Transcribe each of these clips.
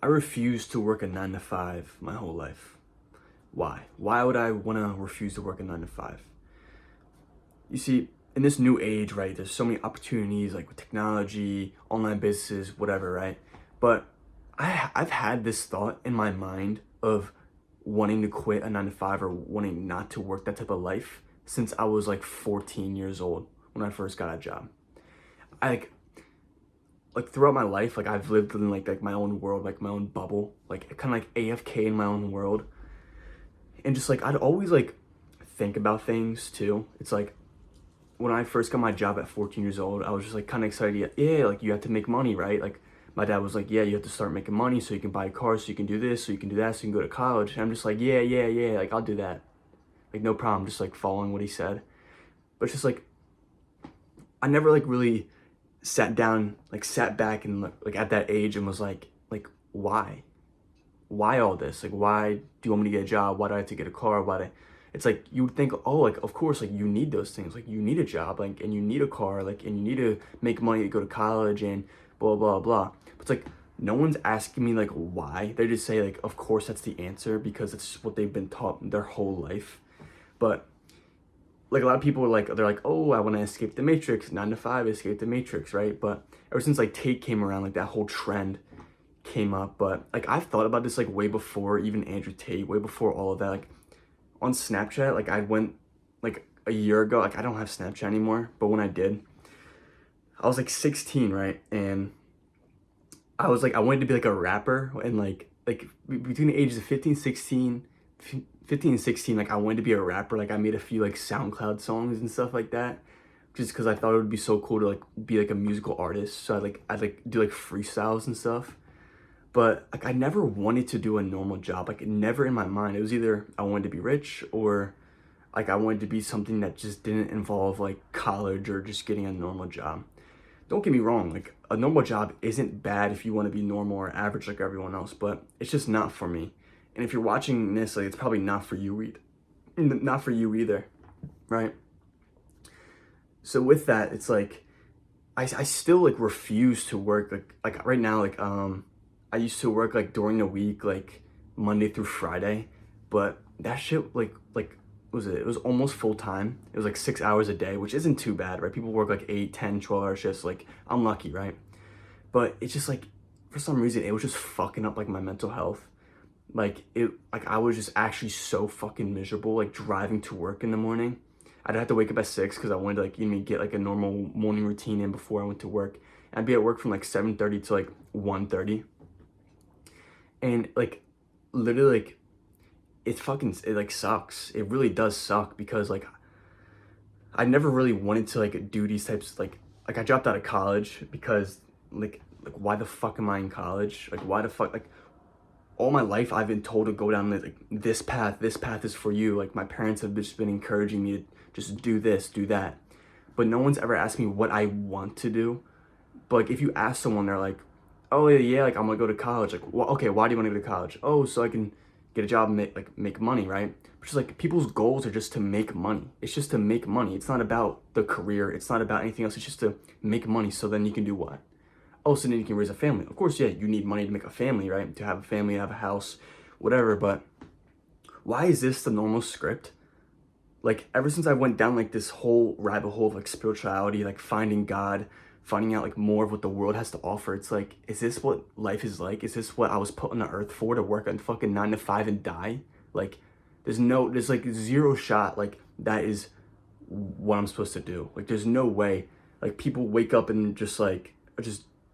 I refuse to work a 9 to 5 my whole life. Why? Why would I want to refuse to work a 9 to 5? You see, in this new age, right, there's so many opportunities like with technology, online businesses, whatever, right? But I've had this thought in my mind of wanting to quit a 9 to 5 or wanting not to work that type of life since I was like 14 years old when I first got a job. I like throughout my life, like I've lived in like my own world, like my own bubble, like kind of like AFK in my own world, and just like I'd always like think about things too. It's like when I first got my job at 14 years old, I was just like kind of excited. Yeah, like you have to make money, right? Like my dad was like, yeah, you have to start making money so you can buy a car, so you can do this, so you can do that, so you can go to college. And I'm just like, yeah, yeah, yeah, like I'll do that, like no problem, just like following what he said. But it's just like I never like really sat down, like sat back and like at that age and was like why? Why all this? Like why do you want me to get a job? Why do I have to get a car? Why do I... It's like you would think, oh, like of course, like you need those things. Like you need a job, like and you need a car, like and you need to make money to go to college and blah blah blah. But it's like no one's asking me like why. They just say like of course that's the answer because it's what they've been taught their whole life. But like a lot of people are like they're like, oh, I want to escape the matrix, 9 to 5, escape the matrix, right? But ever since like Tate came around, like that whole trend came up. But like I've thought about this like way before even Andrew Tate, way before all of that. Like on Snapchat, like I went like a year ago, like I don't have Snapchat anymore, but when I did, I was like 16, right? And I was like I wanted to be like a rapper and like between the ages of 15 and 16, like I wanted to be a rapper. Like I made a few like SoundCloud songs and stuff like that just because I thought it would be so cool to like be like a musical artist. So I'd do like freestyles and stuff. But like I never wanted to do a normal job. Like never in my mind. It was either I wanted to be rich or like I wanted to be something that just didn't involve like college or just getting a normal job. Don't get me wrong, like a normal job isn't bad if you want to be normal or average like everyone else, but it's just not for me. And if you're watching this, like it's probably not for you not for you either, right? So with that, it's like I still like refuse to work like right now I used to work like during the week like Monday through Friday, but that shit like was it was almost full time. It was like 6 hours a day, which isn't too bad, right? People work like 8, 10, 12 hour shifts. Like I'm lucky, right? But it's just like for some reason it was just fucking up like my mental health. Like I was just actually so fucking miserable like driving to work in the morning. I'd have to wake up at 6 because I wanted to like get like a normal morning routine in before I went to work. I'd be at work from like 7:30 to like 1:30. And like literally like it like sucks. It really does suck because like I never really wanted to like do these types like I dropped out of college because like why the fuck am I in college? Like why the fuck like all my life I've been told to go down like this path is for you. Like my parents have just been encouraging me to just do this, do that. But no one's ever asked me what I want to do. But like if you ask someone, they're like, oh yeah, like I'm gonna go to college. Like, well, okay, why do you want to go to college? Oh, so I can get a job and make money, right? Which is like people's goals are just to make money. It's just to make money. It's not about the career. It's not about anything else. It's just to make money. So then you can do what? Oh, so then you can raise a family. Of course, yeah, you need money to make a family, right? To have a family, have a house, whatever. But why is this the normal script? Like ever since I went down like this whole rabbit hole of like spirituality, like finding God, finding out like more of what the world has to offer, it's like, is this what life is like? Is this what I was put on the earth for, to work on fucking 9 to 5 and die? Like there's like zero shot like that is what I'm supposed to do. Like there's no way. Like people wake up and just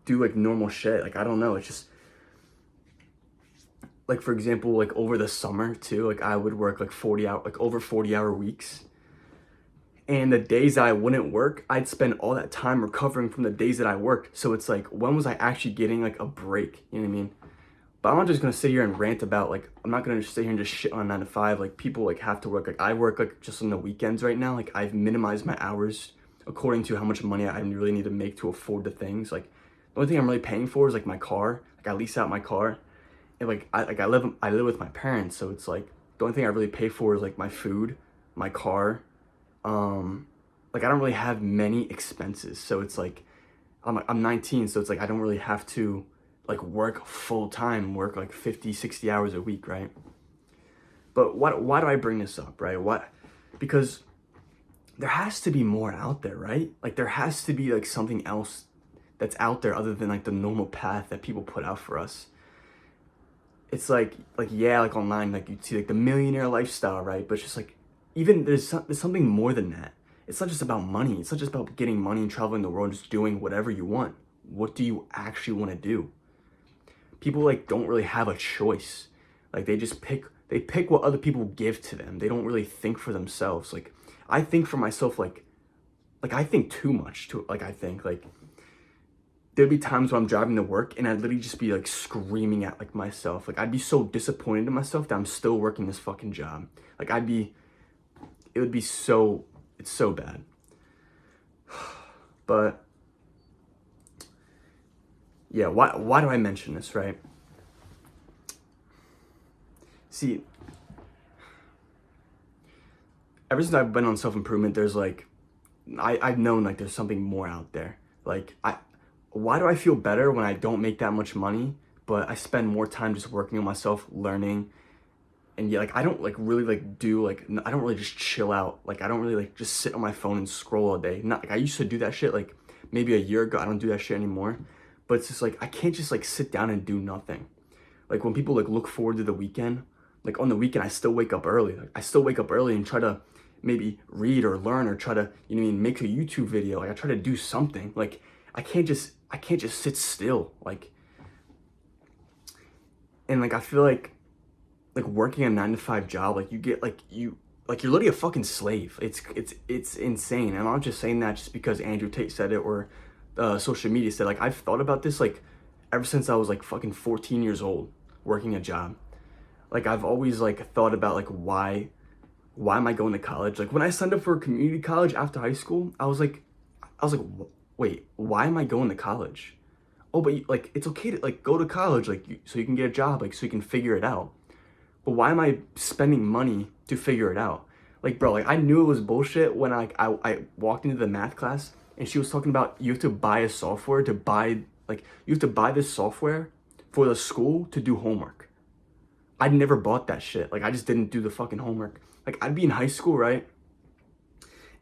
do like normal shit. Like I don't know. It's just like for example, like over the summer too, like I would work like 40 hour, like over 40-hour weeks. And the days that I wouldn't work, I'd spend all that time recovering from the days that I worked. So it's like, when was I actually getting like a break? You know what I mean? But I'm not just gonna sit here and rant about like, I'm not gonna just sit here and just shit on 9 to 5. Like people like have to work. Like I work like just on the weekends right now. Like I've minimized my hours according to how much money I really need to make to afford the things. Like the only thing I'm really paying for is like my car. Like I lease out my car. And like I live with my parents, so it's like the only thing I really pay for is like my food, my car. Like I don't really have many expenses, so it's like I'm 19, so it's like I don't really have to like work full time, work like 50, 60 hours a week, right? But why do I bring this up, right? Because there has to be more out there, right? Like there has to be like something else that's out there other than like the normal path that people put out for us. It's like yeah, like online, like you see like the millionaire lifestyle, right? But it's just like even there's something more than that. It's not just about money. It's not just about getting money and traveling the world, just doing whatever you want. What do you actually want to do? People like don't really have a choice. Like they pick what other people give to them. They don't really think for themselves. Like I think for myself, like I think too much to like I think like there'd be times when I'm driving to work and I'd literally just be like screaming at like myself. Like I'd be so disappointed in myself that I'm still working this fucking job. Like it's so bad. But yeah, why do I mention this, right? See, ever since I've been on self-improvement, there's like I've known like there's something more out there. Like why do I feel better when I don't make that much money, but I spend more time just working on myself, learning, and yeah, like I don't like really like do like I don't really just chill out. Like I don't really like just sit on my phone and scroll all day. Not like I used to do that shit like maybe a year ago. I don't do that shit anymore. But it's just like I can't just like sit down and do nothing. Like when people like look forward to the weekend, like on the weekend I still wake up early. Like I still wake up early and try to maybe read or learn or try to, you know what I mean, make a YouTube video. Like I try to do something. Like I can't just sit still. Like and like I feel like working a 9 to 5 job, like you get like you're literally a fucking slave. It's insane. And I'm not just saying that just because Andrew Tate said it or social media said. Like I've thought about this like ever since I was like fucking 14 years old working a job. Like I've always like thought about like why am I going to college? Like when I signed up for community college after high school, I was like wait, why am I going to college? Oh, but like it's okay to like go to college like so you can get a job, like so you can figure it out. But why am I spending money to figure it out? Like, bro, like I knew it was bullshit when I walked into the math class and she was talking about you have to buy a software to buy, like, you have to buy this software for the school to do homework. I'd never bought that shit. Like, I just didn't do the fucking homework. Like, I'd be in high school, right?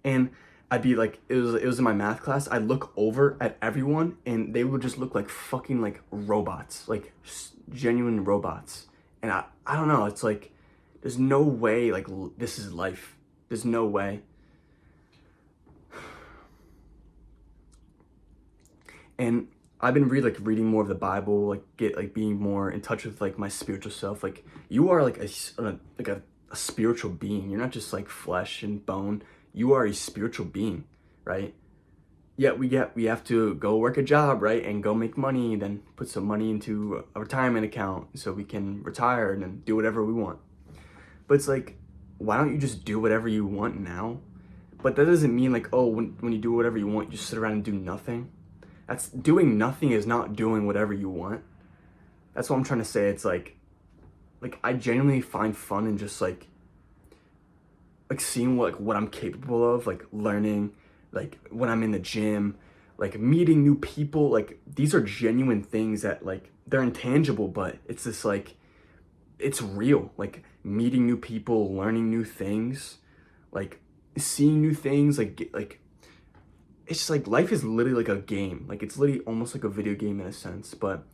And I'd be like, it was in my math class. I'd look over at everyone and they would just look like fucking like robots, like genuine robots. And I don't know, it's like, there's no way, like, this is life. There's no way. And I've been reading more of the Bible, like being more in touch with like my spiritual self. Like you are like a spiritual being. You're not just like flesh and bone. You are a spiritual being, right? Yet we have to go work a job, right? And go make money, then put some money into a retirement account so we can retire and then do whatever we want. But it's like, why don't you just do whatever you want now? But that doesn't mean like, oh, when you do whatever you want, you just sit around and do nothing. That's doing nothing is not doing whatever you want. That's what I'm trying to say. It's like I genuinely find fun in just like seeing what I'm capable of, like learning, like when I'm in the gym, like meeting new people. Like these are genuine things that like they're intangible, but it's just like it's real. Like meeting new people, learning new things, like seeing new things, like it's just like life is literally like a game. Like it's literally almost like a video game in a sense, but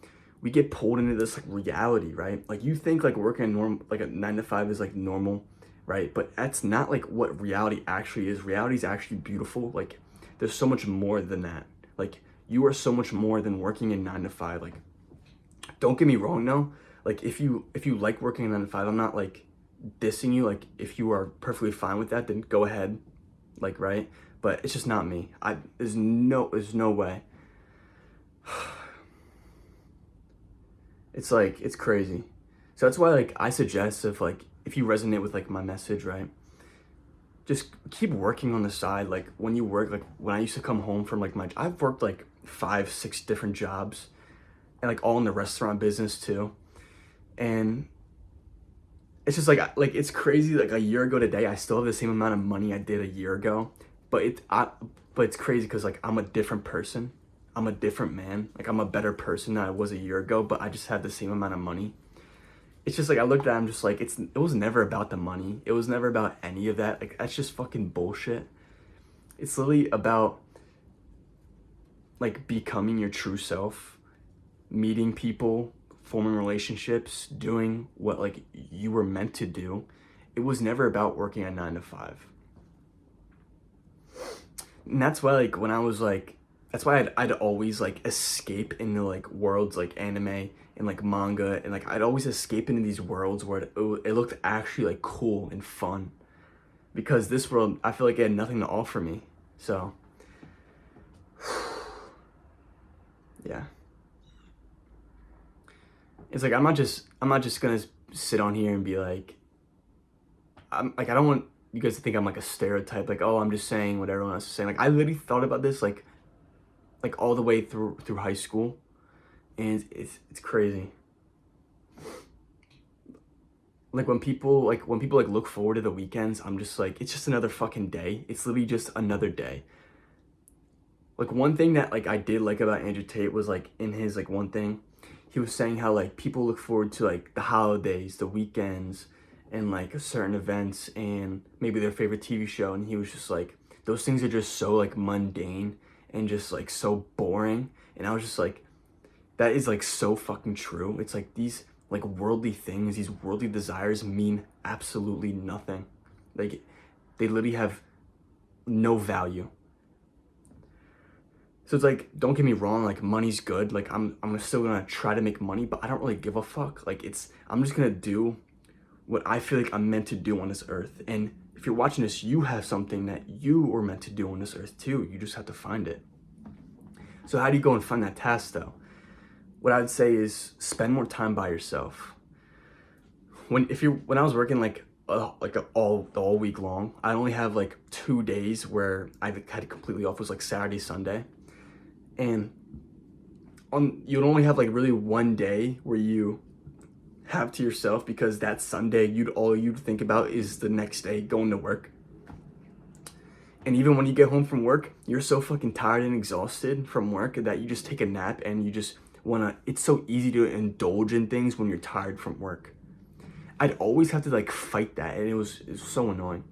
we get pulled into this like reality, right? Like you think like working like a 9 to 5 is like normal, right? But that's not like what reality actually is. Reality is actually beautiful. Like there's so much more than that. Like you are so much more than working in 9 to 5. Like don't get me wrong though. Like if you like working in 9 to 5, I'm not like dissing you. Like if you are perfectly fine with that, then go ahead. Like, right? But it's just not me. There's no way. It's like, it's crazy. So that's why like I suggest if you resonate with like my message, right? Just keep working on the side. Like when you work, like when I used to come home from like I've worked like 5-6 different jobs and like all in the restaurant business too. And it's just like it's crazy. Like a year ago today, I still have the same amount of money I did a year ago, but it's crazy because like I'm a different person. I'm a different man. Like, I'm a better person than I was a year ago, but I just have the same amount of money. It's just like, I looked at it, I'm just like, it was never about the money. It was never about any of that. Like, that's just fucking bullshit. It's literally about, like, becoming your true self, meeting people, forming relationships, doing what, like, you were meant to do. It was never about working a 9 to 5. And that's why, like, when I was like, that's why I'd always like escape into like worlds like anime and like manga, and like I'd always escape into these worlds where it looked actually like cool and fun, because this world, I feel like it had nothing to offer me. So yeah, it's like I'm not just gonna sit on here and be like, I'm like, I don't want you guys to think I'm like a stereotype, like, oh, I'm just saying what everyone else is saying. Like, I literally thought about this like all the way through high school, and it's crazy. Like, when people like look forward to the weekends, I'm just like, it's just another fucking day. It's literally just another day. Like, one thing that like I did like about Andrew Tate was, like, in his like one thing, he was saying how like people look forward to like the holidays, the weekends, and like certain events, and maybe their favorite TV show, and he was just like, those things are just so like mundane and just like so boring. And I was just like, that is like so fucking true. It's like these like worldly things, these worldly desires mean absolutely nothing. Like, they literally have no value. So it's like, don't get me wrong, like, money's good. Like, I'm still gonna try to make money, but I don't really give a fuck. Like, I'm just gonna do what I feel like I'm meant to do on this earth. And if you're watching this, you have something that you were meant to do on this earth too. You just have to find it. So how do you go and find that task though? What I would say is spend more time by yourself. When I was working like all week long, I only have like 2 days where I had completely off, was like Saturday, Sunday. And you'd only have like really 1 day where you have to yourself, because that Sunday you'd think about is the next day going to work. And even when you get home from work, you're so fucking tired and exhausted from work that you just take a nap, and you just it's so easy to indulge in things when you're tired from work. I'd always have to like fight that, and it was so annoying.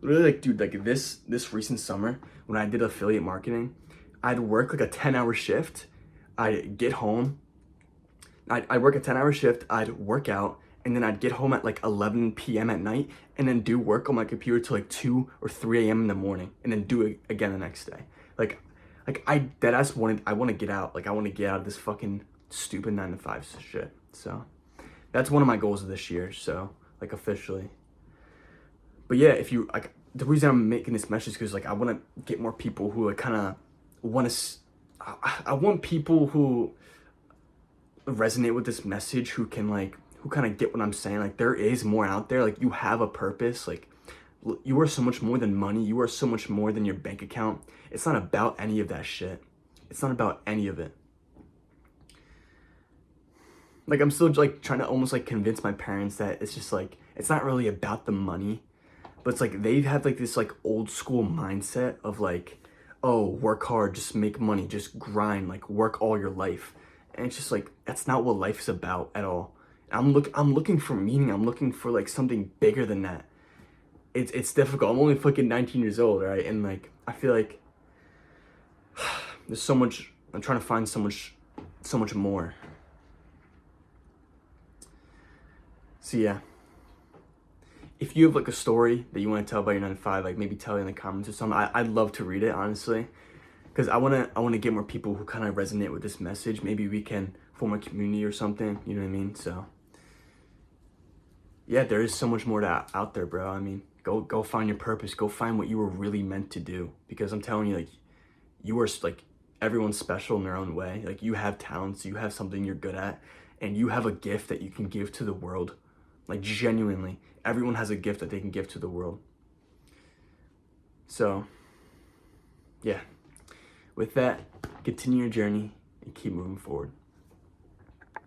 Literally, like, dude, like this recent summer when I did affiliate marketing, I'd work like a 10-hour shift. I'd get home, I'd work a 10-hour shift, I'd work out, and then I'd get home at like 11 p.m. at night, and then do work on my computer till like 2 or 3 a.m. in the morning, and then do it again the next day. Like I deadass want to get out. Like, I want to get out of this fucking stupid 9 to 5 shit. So that's one of my goals of this year. So, like, officially. But yeah, if you like, the reason I'm making this message is because like I want to get more people who like kind of want to. I want people who resonate with this message, who can like, who kind of get what I'm saying. Like, there is more out there. Like, you have a purpose. Like, you are so much more than money. You are so much more than your bank account. It's not about any of that shit. It's not about any of it. Like, I'm still like trying to almost like convince my parents that it's just like, it's not really about the money, but it's like they have like this like old school mindset of like, oh, work hard, just make money, just grind, like work all your life. And it's just like, that's not what life's about at all. I'm looking for meaning. I'm looking for like something bigger than that. It's difficult. I'm only fucking 19 years old, right? And like, I feel like there's so much, I'm trying to find so much more. So yeah, if you have like a story that you want to tell about your 9 to 5, like maybe tell it in the comments or something. I'd love to read it, honestly, because I wanna get more people who kind of resonate with this message. Maybe we can form a community or something. You know what I mean? So yeah, there is so much more out there, bro. I mean, go find your purpose. Go find what you were really meant to do. Because I'm telling you, like, you are like, everyone's special in their own way. Like, you have talents, you have something you're good at, and you have a gift that you can give to the world. Like, genuinely, everyone has a gift that they can give to the world. So yeah, with that, continue your journey and keep moving forward.